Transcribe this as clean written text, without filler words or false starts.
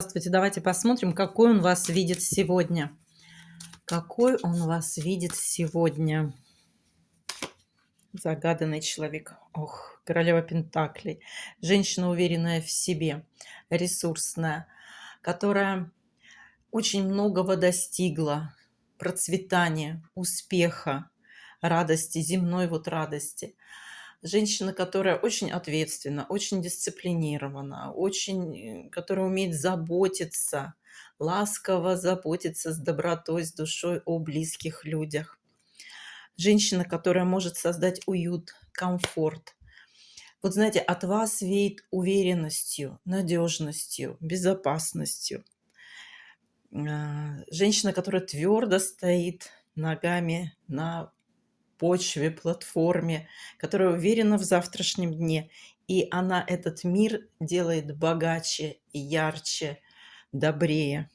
Здравствуйте, давайте посмотрим, какой он вас видит сегодня. Какой он вас видит сегодня? Загаданный человек. Ох, королева Пентаклей. Женщина, уверенная в себе, ресурсная, которая очень многого достигла. Процветания, успеха, радости, земной вот радости. Женщина, которая очень ответственна, очень дисциплинирована, которая умеет заботиться, ласково заботиться с добротой, с душой о близких людях. Женщина, которая может создать уют, комфорт. Вот знаете, от вас веет уверенностью, надежностью, безопасностью. Женщина, которая твердо стоит ногами на почве, платформе, которая уверена в завтрашнем дне. И она этот мир делает богаче, ярче, добрее.